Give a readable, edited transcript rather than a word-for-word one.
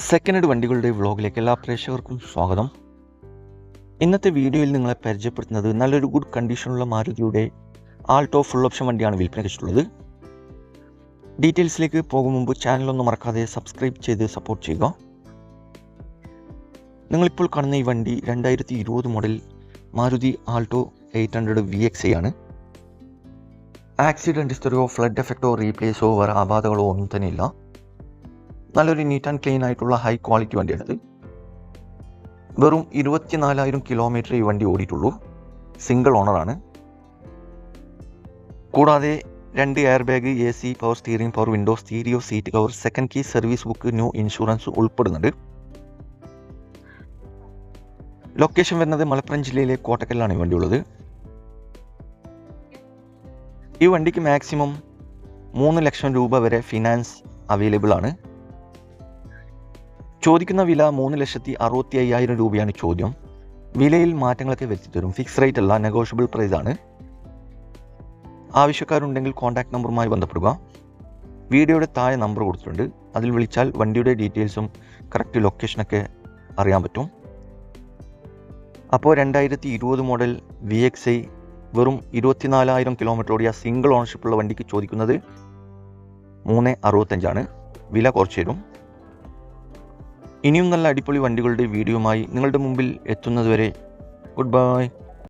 Second hand വണ്ടികളുടെ വ്ളോഗിലേക്ക് എല്ലാ പ്രേക്ഷകർക്കും സ്വാഗതം. ഇന്നത്തെ വീഡിയോയിൽ നിങ്ങളെ പരിചയപ്പെടുത്തുന്നത് നല്ലൊരു ഗുഡ് കണ്ടീഷനുള്ള മാരുതിയുടെ ആൾട്ടോ ഫുൾ ഓപ്ഷൻ വണ്ടിയാണ് വിൽപ്പനയ്ക്ക് വെച്ചിട്ടുള്ളത്. ഡീറ്റെയിൽസിലേക്ക് പോകും മുമ്പ് ചാനലൊന്നും മറക്കാതെ സബ്സ്ക്രൈബ് ചെയ്ത് സപ്പോർട്ട് ചെയ്യുക. നിങ്ങളിപ്പോൾ കാണുന്ന ഈ വണ്ടി 2020 മോഡൽ മാരുതി ആൾട്ടോ 800 VXi ആണ്. ആക്സിഡൻറ്റ് ഹിസ്റ്ററിയോ ഫ്ലഡ് എഫക്റ്റോ റീപ്ലേസോ വേറെ അപാധകളോ ഒന്നും തന്നെ ഇല്ല. നല്ലൊരു നീറ്റ് ആൻഡ് ക്ലീൻ ആയിട്ടുള്ള ഹൈ ക്വാളിറ്റി വണ്ടിയാണിത്. വെറും 24,000 കിലോമീറ്റർ ഈ വണ്ടി ഓടിയിട്ടുള്ളൂ. സിംഗിൾ ഓണറാണ്. കൂടാതെ 2 air bag, AC, power steering, power window, stereo, seat cover, second key, service book, new insurance ഉൾപ്പെടുന്നുണ്ട്. ലൊക്കേഷൻ വരുന്നത് മലപ്പുറം ജില്ലയിലെ കോട്ടക്കലിലാണ് ഈ വണ്ടി ഉള്ളത്. ഈ വണ്ടിക്ക് മാക്സിമം 3 ലക്ഷം രൂപ വരെ ഫിനാൻസ് അവൈലബിൾ ആണ്. ചോദിക്കുന്ന വില 3,65,000 രൂപയാണ് ചോദ്യം. വിലയിൽ മാറ്റങ്ങളൊക്കെ വരുത്തിത്തരും. ഫിക്സ് റേറ്റ് അല്ല, നെഗോഷ്യബിൾ പ്രൈസ് ആണ്. ആവശ്യക്കാരുണ്ടെങ്കിൽ കോൺടാക്ട് നമ്പറുമായി ബന്ധപ്പെടുക. വീഡിയോയുടെ താഴെ നമ്പർ കൊടുത്തിട്ടുണ്ട്. അതിൽ വിളിച്ചാൽ വണ്ടിയുടെ ഡീറ്റെയിൽസും കറക്റ്റ് ലൊക്കേഷനൊക്കെ അറിയാൻ പറ്റും. അപ്പോൾ 2020 മോഡൽ VXi വെറും 24,000 കിലോമീറ്റർ ഓടിയ സിംഗിൾ ഓണർഷിപ്പുള്ള വണ്ടിക്ക് ചോദിക്കുന്നത് 365 വില കുറച്ച് തരും. ഇനിയും നല്ല അടിപൊളി വണ്ടികളുടെ വീഡിയോയുമായി നിങ്ങളുടെ മുമ്പിൽ എത്തുന്നതുവരെ ഗുഡ് ബൈ.